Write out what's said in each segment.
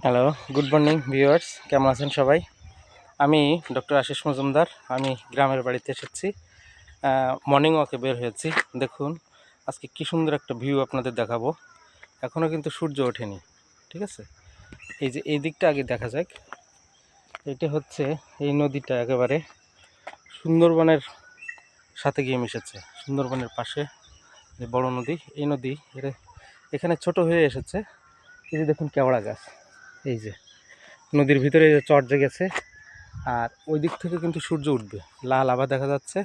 Hello, good morning viewers, কেমন আছেন সবাই? আমি ডক্টর আশিস মজুমদার। আমি গ্রামের বাড়িতে এসেছি, মর্নিং ওয়াকে বের হয়েছি। দেখুন আজকে কী সুন্দর একটা ভিউ আপনাদের দেখাবো। এখনও কিন্তু সূর্য ওঠেনি, ঠিক আছে? এই যে এই দিকটা আগে দেখা যাক। এটা হচ্ছে এই নদীটা একেবারে সুন্দরবনের সাথে গিয়ে মিশেছে। সুন্দরবনের পাশে যে বড় নদী, এই নদী এখানে ছোট হয়ে এসেছে। এই যে দেখুন কেওড়া গাছ, এই যে নদীর ভিতরে যে চর জেগেছে, আর ওই দিক থেকে কিন্তু সূর্য উঠবে, লাল আভা দেখা যাচ্ছে।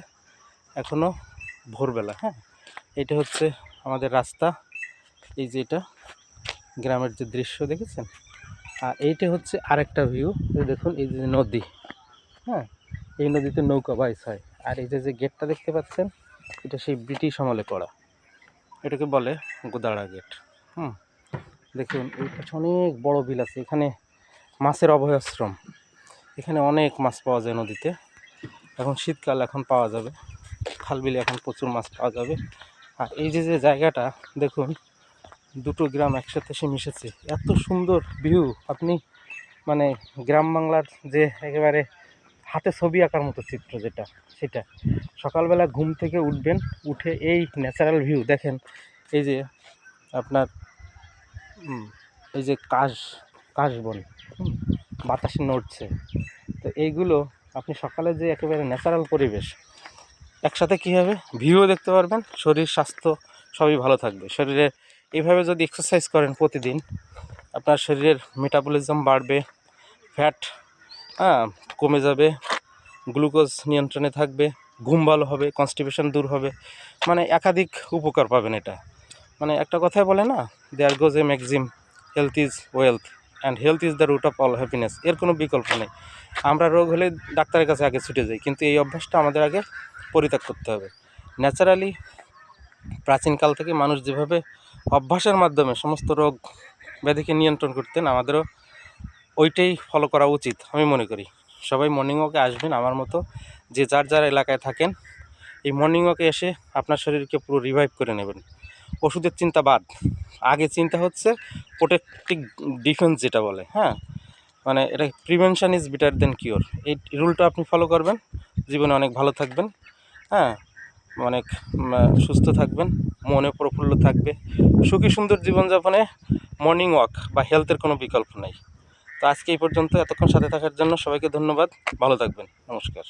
এখনও ভোরবেলা। হ্যাঁ, এটা হচ্ছে আমাদের রাস্তা। এই যে এটা গ্রামের যে দৃশ্য দেখেছেন, আর এইটা হচ্ছে আরেকটা ভিউ। এই দেখুন এই যে নদী, হ্যাঁ, এই নদীতে নৌকা বাইচ হয়। আর এই যে গেটটা দেখতে পাচ্ছেন, এটা সেই ব্রিটিশ আমলে করা, এটাকে বলে গোদাড়া গেট। দেখুন এই পাশে অনেক বড় বিল আছে, এখানে মাছের অভয়াশ্রম। এখানে অনেক মাছ পাওয়া যায় নদীতে। এখন শীতকাল, এখন পাওয়া যাবে, খাল বিলে এখন প্রচুর মাছ পাওয়া যাবে। আর এই যে জায়গাটা দেখুন, দুটো গ্রাম একসাথে এসে মিশেছে, এত সুন্দর ভিউ। আপনি মানে গ্রাম বাংলার যে একেবারে হাতে ছবি আঁকার মতো চিত্র যেটা, সেটা সকালবেলা ঘুম থেকে উঠবেন, উঠে এই ন্যাচারাল ভিউ দেখেন। এই যে আপনার এই যে কাশবন বাতাসে নড়ছে, তো এইগুলো আপনি সকালে যে একেবারে ন্যাচারাল পরিবেশ, একসাথে কী হবে, ভিউও দেখতে পারবেন, শরীর স্বাস্থ্য সবই ভালো থাকবে। শরীরে এইভাবে যদি এক্সারসাইজ করেন প্রতিদিন, আপনার শরীরের মেটাবলিজম বাড়বে, ফ্যাট কমে যাবে, গ্লুকোজ নিয়ন্ত্রণে থাকবে, ঘুম ভালো হবে, কনস্টিপেশন দূর হবে, মানে একাধিক উপকার পাবেন। এটা মানে একটা কথাই বলে না, there goes a maxim, health is wealth and health is the root of all happiness. এর কোনো বিকল্প নেই। আমরা রোগ হলে ডাক্তারের কাছে আগে ছুটে যাই, কিন্তু এই অভ্যাসটা আমাদের আগে পরিত্যাগ করতে হবে। ন্যাচারালি প্রাচীনকাল থেকে মানুষ যেভাবে অভ্যাসের মাধ্যমে সমস্ত রোগ ব্যাধিকে নিয়ন্ত্রণ করতেন, আমাদেরও ওইটাই ফলো করা উচিত আমি মনে করি। সবাই মর্নিং ওয়াকে আসবেন আমার মতো, যে যার যার এলাকায় থাকেন। এই মর্নিং ওয়াকে এসে আপনার শরীরকে পুরো রিভাইভ করে নেবেন। ওষুধের চিন্তা বাদ, আগে চিন্তা হচ্ছে প্রোটেক্টিভ ডিফেন্স যেটা বলে। হ্যাঁ, মানে এটা prevention is better then cure. এই রুলটা আপনি ফলো করবেন, জীবনে অনেক ভালো থাকবেন। হ্যাঁ, অনেক সুস্থ থাকবেন, মনে প্রফুল্ল থাকবে। সুখী সুন্দর জীবনযাপনে মর্নিং ওয়াক বা হেলথের কোনো বিকল্প নেই। তো আজকে এই পর্যন্ত। এতক্ষণ সাথে থাকার জন্য সবাইকে ধন্যবাদ। ভালো থাকবেন। নমস্কার।